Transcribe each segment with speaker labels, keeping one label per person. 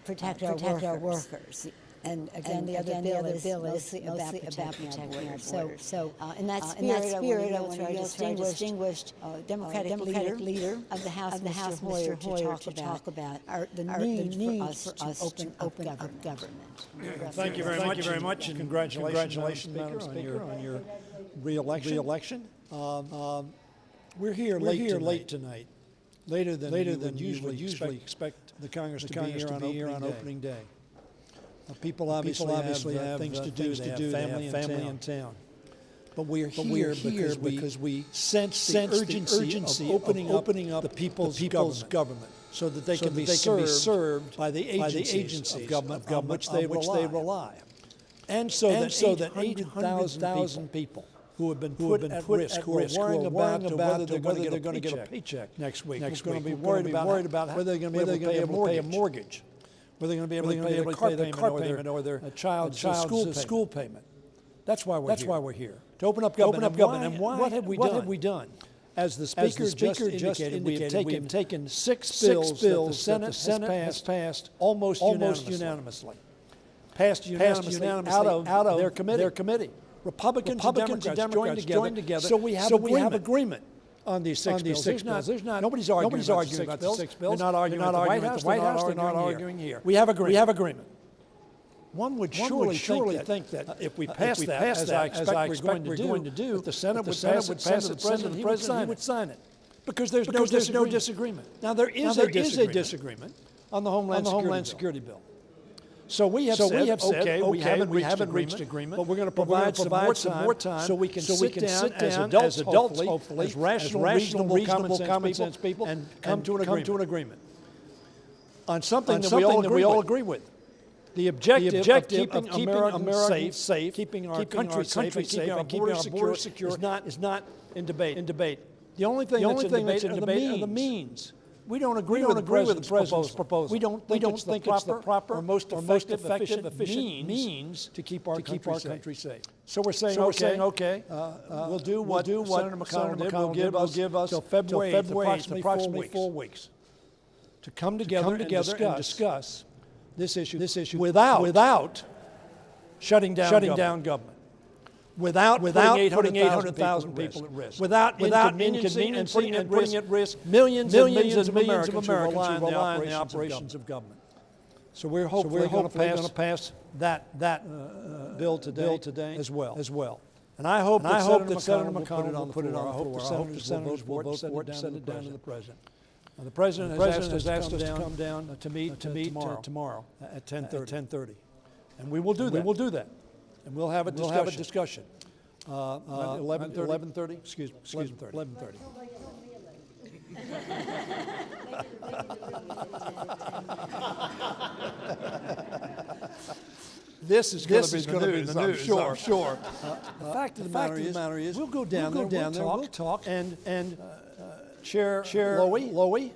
Speaker 1: protect our workers. And again, the other bill is mostly about protecting our borders. So in that spirit, I want to distinguished Democratic leader of the House, Mr. Hoyer, to talk about the need for us to open up government.
Speaker 2: Thank you very much, and congratulations, Madam Speaker, on your re-election. We're here late tonight, later than you usually expect the Congress to be here on opening day. People obviously have things to do. They have family in town. But we're here because we sense the urgency of opening up the people's government so that they can be served by the agencies of government on which they rely. And so that 800,000 people who have been put at risk, who are worrying about whether they're going to get a paycheck next week, who's going to be worried about whether they're going to be able to pay a mortgage, whether they're going to be able to pay their car payment or their child's school payment. That's why we're here. To open up government. And what have we done? As the Speaker just indicated, we have taken six bills that the Senate has passed almost unanimously. Passed unanimously out of their committee. Republicans and Democrats joined together. So we have agreement on these six bills. Nobody's arguing about the six bills. They're not arguing at the White House. They're not arguing here. We have agreement. One would surely think that if we pass that, as I expect we're going to do, if the Senate would pass it to the President, he would sign it. Because there's no disagreement. Now, there is a disagreement on the Homeland Security Bill. So we have said, okay, we haven't reached agreement, but we're going to provide some more time so we can sit down as adults, hopefully, as rational, reasonable, common sense people, and come to an agreement on something that we all agree with. The objective of keeping Americans safe, keeping our country safe, keeping our borders secure is not in debate. The only thing that's in debate are the means. We don't agree with the President's proposal. We don't think it's the proper or most effective, efficient means to keep our country safe. So we're saying, okay, we'll do what Senator McConnell did. We'll give us till February, approximately 4 weeks, to come together and discuss this issue without shutting down government. Without putting 800,000 people at risk, without inconveniencing and putting at risk millions and millions of Americans who rely on the operations of government. So we're hopefully going to pass that bill today as well. And I hope that Senator McConnell will put it on the floor. I hope the senators will vote for it and send it down to the President. Now, the President has asked us to come down to meet tomorrow at 10:30. And we will do that. And we'll have a discussion. 11:30? Excuse me, 11:30. This is going to be the news, I'm sure. The fact of the matter is, we'll go down there, we'll talk, and Chair Lowy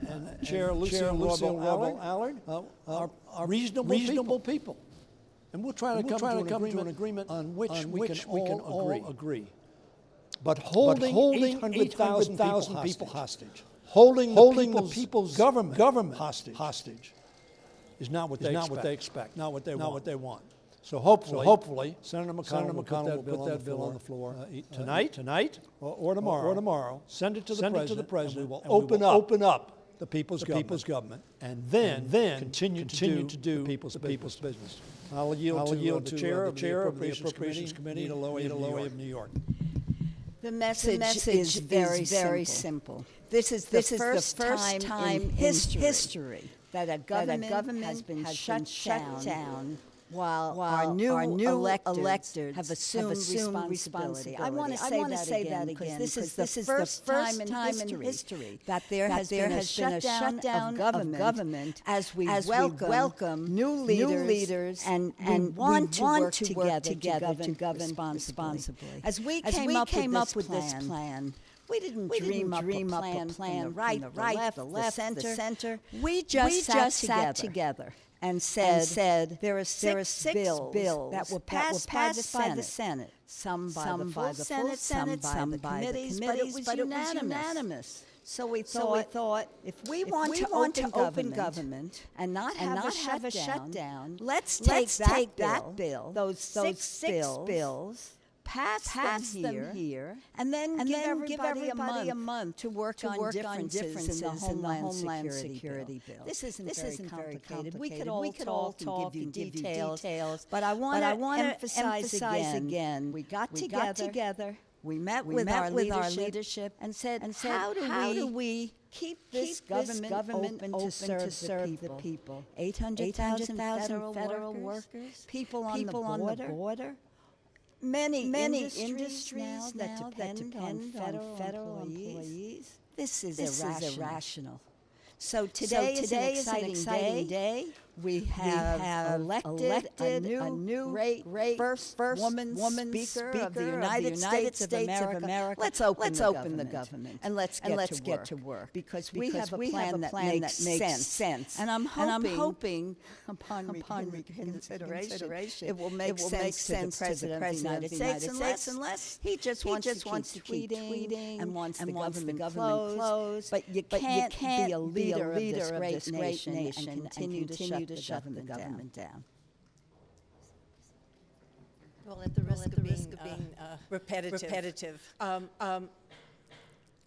Speaker 2: and Chair Lucille Allard are reasonable people. And we'll try to come to an agreement on which we can all agree. But holding 800,000 people hostage, holding the people's government hostage is not what they expect, not what they want. So hopefully Senator McConnell will put that bill on the floor tonight or tomorrow. Send it to the President. We will open up the people's government, and then continue to do the people's business. I'll yield to the chair of the Appropriations Committee, Nita Lowy of New York.
Speaker 3: The message is very simple. This is the first time in history that a government has been shut down while our new electors have assumed responsibility. I want to say that again, because this is the first time in history that there has been a shutdown of government as we welcome new leaders and want to work together to govern responsibly. As we came up with this plan, we didn't dream up a plan right, the left, the center. We just sat together and said there are six bills that were passed by the Senate, some by the full Senate, some by the committees, but it was unanimous. So we thought if we want to open government and not have a shutdown, let's take that bill, those six bills, pass them here, and then give everybody a month to work on differences in the Homeland Security bill. This isn't very complicated. We could all talk and give you details, but I want to emphasize again, we got together. We met with our leadership and said, how do we keep this government open to serve the people? 800,000 federal workers, people on the border, many industries now that depend on federal employees. This is irrational. So today is an exciting day. We have elected a new great first woman Speaker of the United States of America. Let's open the government and let's get to work because we have a plan that makes sense. And I'm hoping upon reconsideration it will make sense to the President of the United States unless he just wants to keep tweeting and wants the government closed. But you can't be a leader of this great nation and continue to shut the government down.
Speaker 4: Well, at the risk of being repetitive.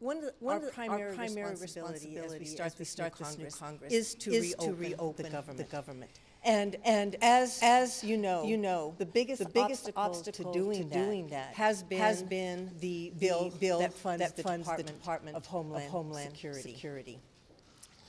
Speaker 4: One of our primary responsibility as we start this new Congress is to reopen the government. And as you know, the biggest obstacle to doing that has been the bill that funds the Department of Homeland Security.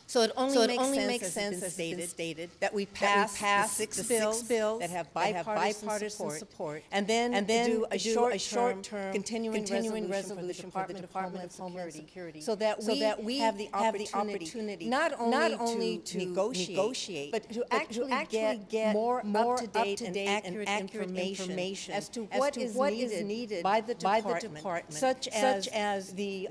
Speaker 4: So it only makes sense, as has been stated, that we pass the six bills that have bipartisan support, and then do a short-term continuing resolution for the Department of Homeland Security, so that we have the opportunity not only to negotiate, but to actually get more up-to-date and accurate information as to what is needed by the department, such as the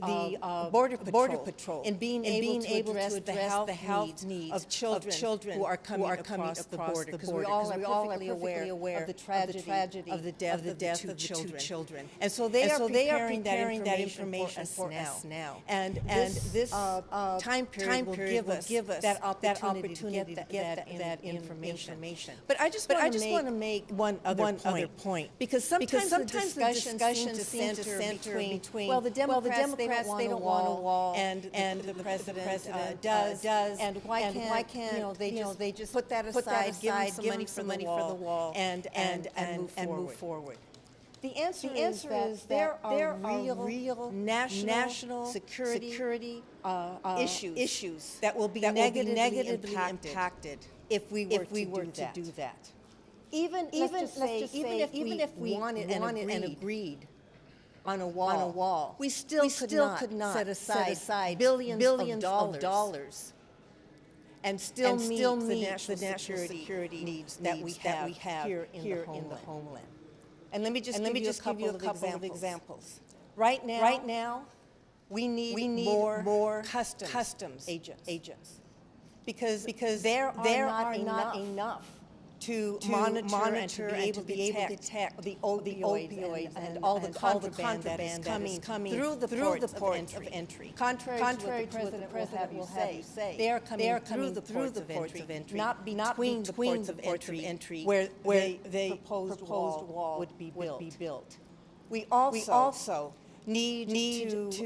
Speaker 4: Border Patrol, in being able to address the health needs of children who are coming across the border, because we all are perfectly aware of the tragedy of the death of the two children. And so they are preparing that information for us now. And this time period will give us that opportunity to get that information. But I just want to make one other point, because sometimes the discussions seem to center between, well, the Democrats, they don't want a wall, and the President does. And why can't they just put that aside, give them some money for the wall, and move forward? The answer is there are real national security issues that will be negatively impacted if we were to do that. Even if we wanted and agreed on a wall, we still could not set aside billions of dollars and still meet the national security needs that we have here in the Homeland. And let me just give you a couple of examples. Right now, we need more customs agents because there are not enough to monitor and to be able to detect the opioids and all the contraband that is coming through the ports of entry. Contrary to what the President will have you say, they are coming through the ports of entry, not between the ports of entry where the proposed wall would be built. We also need to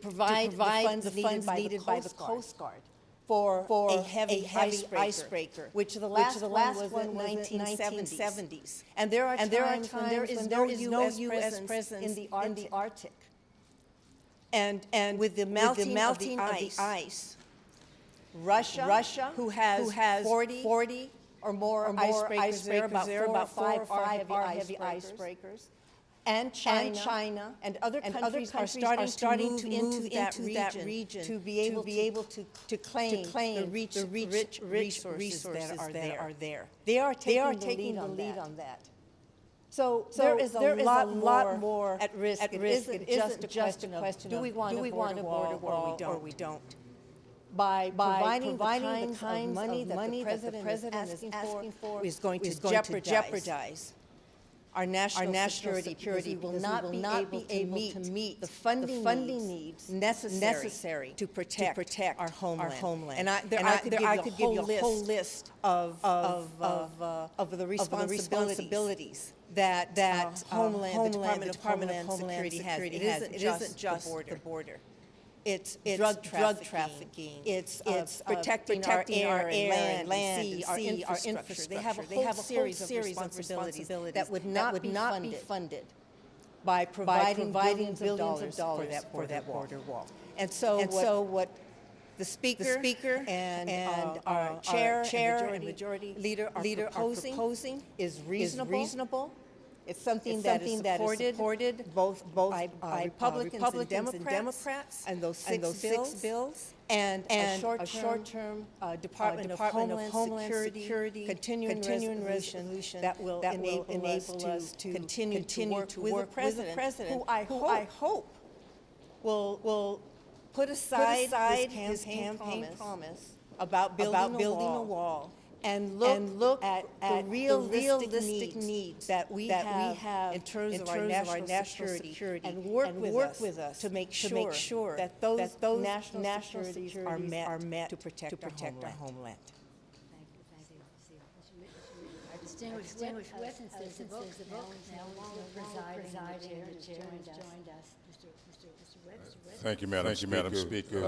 Speaker 4: provide the funds needed by the Coast Guard for a heavy icebreaker, which the last one was in the 1970s. And there are times when there is no U.S. presence in the Arctic. And with the melting of the ice, Russia, who has 40 or more icebreakers, there are about five heavy icebreakers, and China and other countries are starting to move into that region to be able to claim the rich resources that are there. They are taking the lead on that. So there is a lot more at risk. It isn't just a question of do we want a border wall or we don't. By providing the kinds of money that the President is asking for is going to jeopardize our national security will not be able to meet the funding needs necessary to protect our homeland. And I could give you a whole list of the responsibilities that Homeland, the Department of Homeland Security has. It isn't just the border. It's drug trafficking. It's protecting our air, land, sea, our infrastructure. They have a whole series of responsibilities that would not be funded by providing billions of dollars for that border wall. And so what the Speaker and our chair and majority leader are proposing is reasonable. It's something that is supported both by Republicans and Democrats, and those six bills, and a short-term Department of Homeland Security continuing resolution that will enable us to continue to work with the President, who I hope will put aside his campaign promise about building a wall and look at the realistic needs that we have in terms of our national security and work with us to make sure that those national securities are met to protect our homeland.
Speaker 1: Our distinguished witnesses, the book now presiding the chair joined us. Mr. Webb.
Speaker 5: Thank you, Madam Speaker.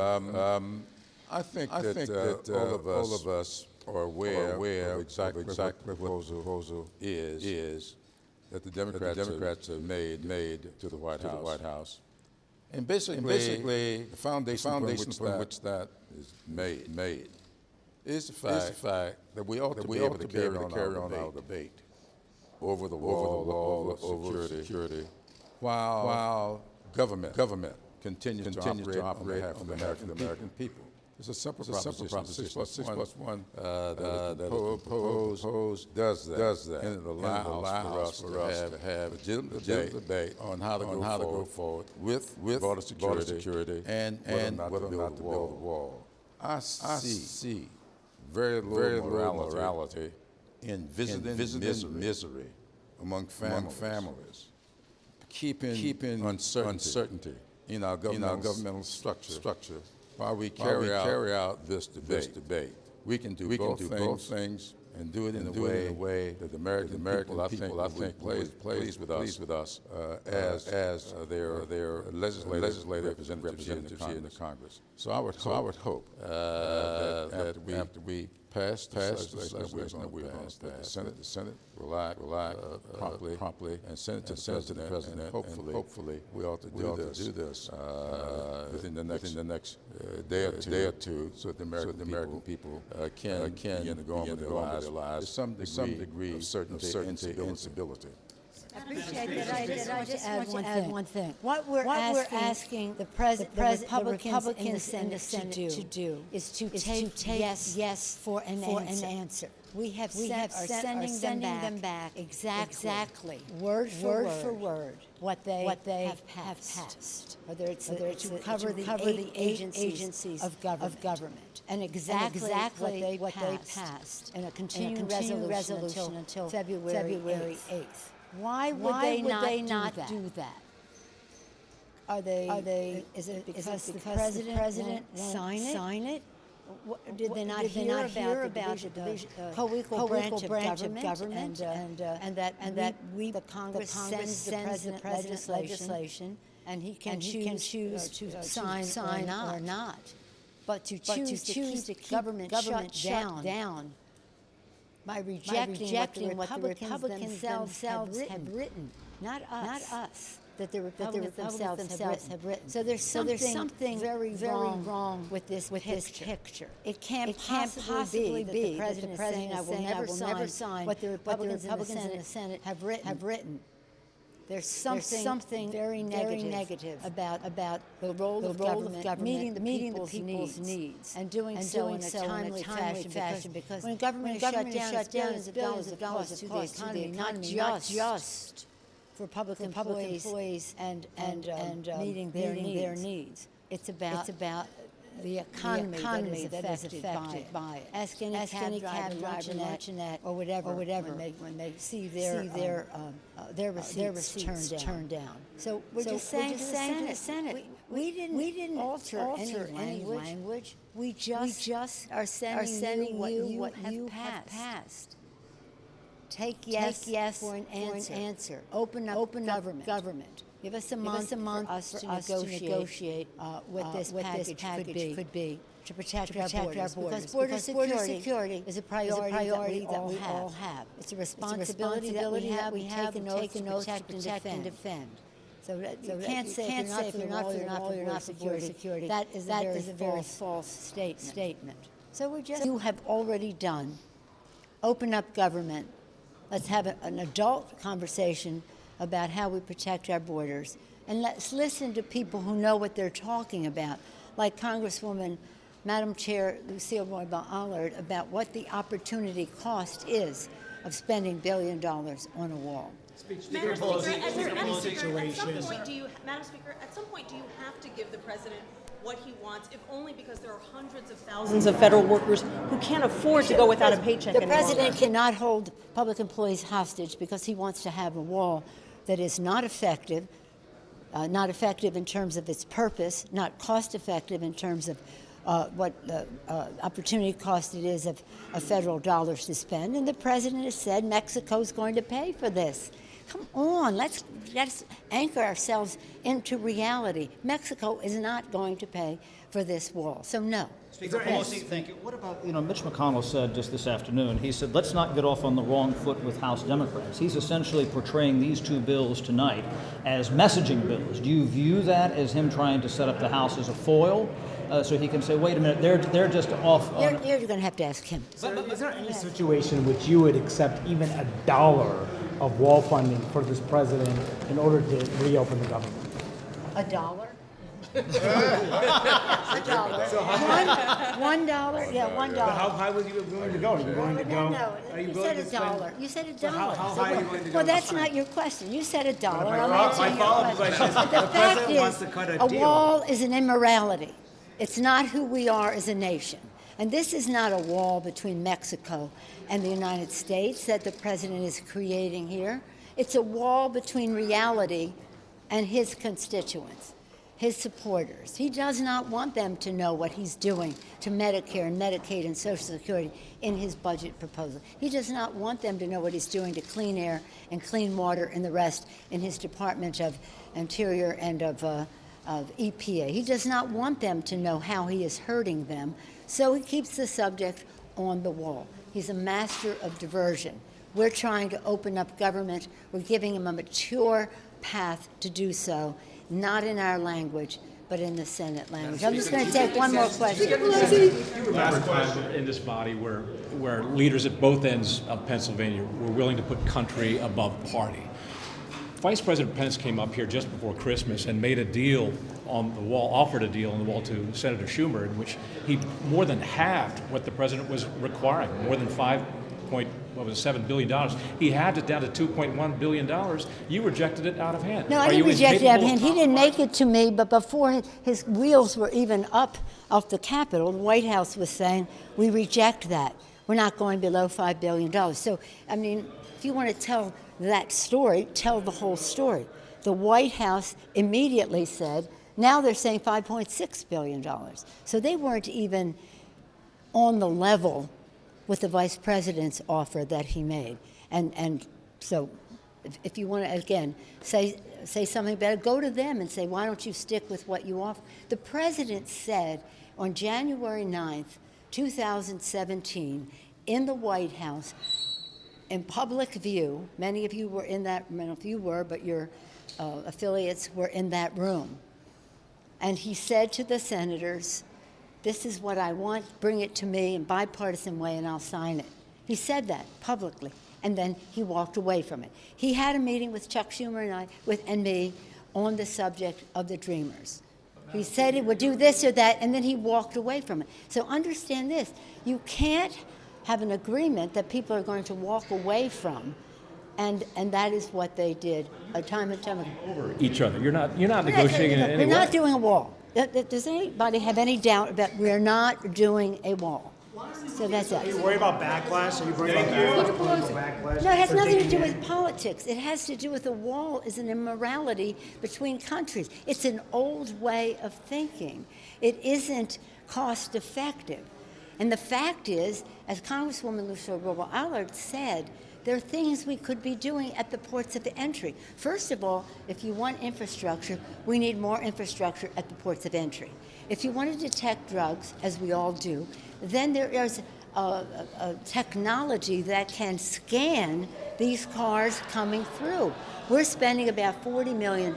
Speaker 5: I think that all of us are aware of exactly what the proposal is that the Democrats have made to the White House. And basically the foundation from which that is made is the fact that we ought to be able to carry on our debate over the wall of security while government continues to operate on behalf of the American people. It's a simple proposition. 6 plus 1 that proposed does that. And it allows for us to have a legitimate debate on how to go forward with border security and whether or not to build the wall. I see very little morality in visiting misery among families, keeping uncertainty in our governmental structure. While we carry out this debate, we can do both things and do it in a way that the American people, I think, plays with us as their legislative representatives here in the Congress. So I would hope that after we pass the legislation that we're going to pass, the Senate will act promptly and send it to the President, and hopefully we ought to do this within the next day or two, so that the American people can begin to go on with their lives with some degree of certainty and stability.
Speaker 1: I appreciate that. I just want to add one thing. What we're asking the Republicans in the Senate to do is to take yes for an answer. We are sending them back exactly word for word what they have passed. Whether it's to cover the agencies of government, and exactly what they passed in a continuing resolution until February 8th. Why would they not do that? Is it because the President won't sign it? Did they not hear about the co-equal branch of government and that the Congress sends the President legislation and he can choose to sign or not? But to choose to keep government shut down by rejecting what the Republicans themselves have written, not us, that the Republicans themselves have written. So there's something very wrong with this picture. It can't possibly be that the President is saying, I will never sign what the Republicans in the Senate have written. There's something very negative about the role of government meeting the people's needs and doing so in a timely fashion. Because when government is shut down, it's billions of dollars to the economy, not just for public employees and meeting their needs. It's about the economy that is affected by it. Ask any cab driver, luncheonette, or whatever when they see their receipts turned down. So we're just saying to the Senate, we didn't alter any language. We just are sending you what you have passed. Take yes for an answer. Open up government. Give us a month for us to negotiate what this package could be to protect our borders. Because border security is a priority that we all have. It's a responsibility that we have take an oath to protect and defend. So you can't say if you're not for border security. That is a very false statement. So you have already done. Open up government. Let's have an adult conversation about how we protect our borders. And let's listen to people who know what they're talking about, like Congresswoman, Madam Chair Lucille Roybal-Allard, about what the opportunity cost is of spending $1 billion on a wall.
Speaker 6: Madam Speaker, at some point, do you have to give the president what he wants, if only because there are hundreds of thousands of federal workers who can't afford to go without a paycheck anymore?
Speaker 1: The president cannot hold public employees hostage because he wants to have a wall that is not effective in terms of its purpose, not cost effective in terms of what the opportunity cost it is of federal dollars to spend. And the president has said Mexico's going to pay for this. Come on, let's anchor ourselves into reality. Mexico is not going to pay for this wall, so no.
Speaker 7: Speaker Pelosi, thank you. What about, Mitch McConnell said just this afternoon, he said, let's not get off on the wrong foot with House Democrats. He's essentially portraying these two bills tonight as messaging bills. Do you view that as him trying to set up the House as a foil? So he can say, wait a minute, they're just off on...
Speaker 1: You're going to have to ask him.
Speaker 8: Is there any situation in which you would accept even $1 of wall funding for this president in order to reopen the government?
Speaker 1: $1? $1.
Speaker 8: So
Speaker 1: $1? Yeah, $1.
Speaker 8: How high was you willing to go? Are you willing to go?
Speaker 1: No,
Speaker 8: Are you
Speaker 1: you
Speaker 8: willing
Speaker 1: said
Speaker 8: to spend?
Speaker 1: $1. You said $1.
Speaker 8: So how high are you willing to go?
Speaker 1: Well, that's not your question. You said $1. I'm
Speaker 8: My
Speaker 1: answering your
Speaker 8: follow-up
Speaker 1: question.
Speaker 8: question is,
Speaker 1: But
Speaker 8: the
Speaker 1: the fact
Speaker 8: president wants to cut a
Speaker 1: is, a
Speaker 8: deal.
Speaker 1: wall is an immorality. It's not who we are as a nation. And this is not a wall between Mexico and the United States that the president is creating here. It's a wall between reality and his constituents, his supporters. He does not want them to know what he's doing to Medicare and Medicaid and Social Security in his budget proposal. He does not want them to know what he's doing to clean air and clean water and the rest in his Department of Interior and of EPA. He does not want them to know how he is hurting them, so he keeps the subject on the wall. He's a master of diversion. We're trying to open up government. We're giving him a mature path to do so, not in our language, but in the Senate language. I'm just going to take one more question.
Speaker 9: You remember a time in this body where leaders at both ends of Pennsylvania were willing to put country above party. Vice President Pence came up here just before Christmas and made a deal on the wall, offered a deal on the wall to Senator Schumer, in which he more than halved what the president was requiring, more than $7 billion. He halved it down to $2.1 billion. You rejected it out of hand.
Speaker 1: No, I didn't reject it out of hand. He didn't make it to me, but before his wheels were even up off the Capitol, the White House was saying, we reject that. We're not going below $5 billion. So, I mean, if you want to tell that story, tell the whole story. The White House immediately said, now they're saying $5.6 billion. So they weren't even on the level with the vice president's offer that he made. And so if you want to, again, say something about it, go to them and say, why don't you stick with what you offer? The president said on January 9th, 2017, in the White House, in public view, many of you were in that, I don't know if you were, but your affiliates were in that room. And he said to the senators, this is what I want, bring it to me in bipartisan way and I'll sign it. He said that publicly, and then he walked away from it. He had a meeting with Chuck Schumer and me on the subject of the Dreamers. He said he would do this or that, and then he walked away from it. So understand this, you can't have an agreement that people are going to walk away from, and that is what they did time and time again.
Speaker 9: Over each other. You're not negotiating in any way.
Speaker 1: We're not doing a wall. Does anybody have any doubt about we're not doing a wall? So that's
Speaker 8: Are you
Speaker 1: it.
Speaker 8: worried about backlash? Are you worried about backlash?
Speaker 1: No, it has
Speaker 8: for
Speaker 1: nothing to
Speaker 8: taking
Speaker 1: do
Speaker 8: it?
Speaker 1: with politics. It has to do with the wall is an immorality between countries. It's an old way of thinking. It isn't cost effective. And the fact is, as Congresswoman Lucille Allard said, there are things we could be doing at the ports of entry. First of all, if you want infrastructure, we need more infrastructure at the ports of entry. If you want to detect drugs, as we all do, then there is a technology that can scan these cars coming through. We're spending about $40 million.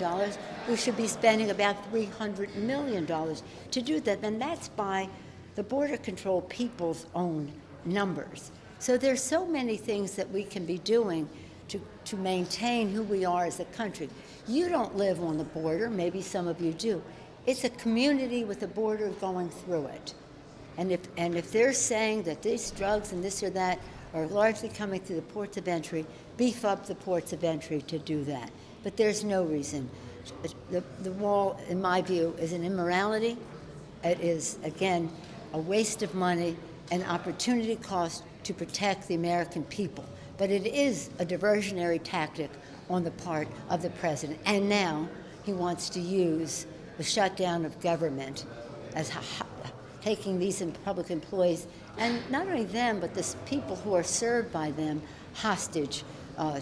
Speaker 1: We should be spending about $300 million to do that, and that's by the Border Control people's own numbers. So there's so many things that we can be doing to maintain who we are as a country. You don't live on the border, maybe some of you do. It's a community with a border going through it. And if they're saying that these drugs and this or that are largely coming through the ports of entry, beef up the ports of entry to do that. But there's no reason. The wall, in my view, is an immorality. It is, again, a waste of money, an opportunity cost to protect the American people. But it is a diversionary tactic on the part of the president. And now he wants to use the shutdown of government as taking these public employees, and not only them, but the people who are served by them, hostage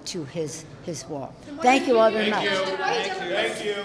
Speaker 1: to his wall. Thank you all very much.
Speaker 6: Thank you.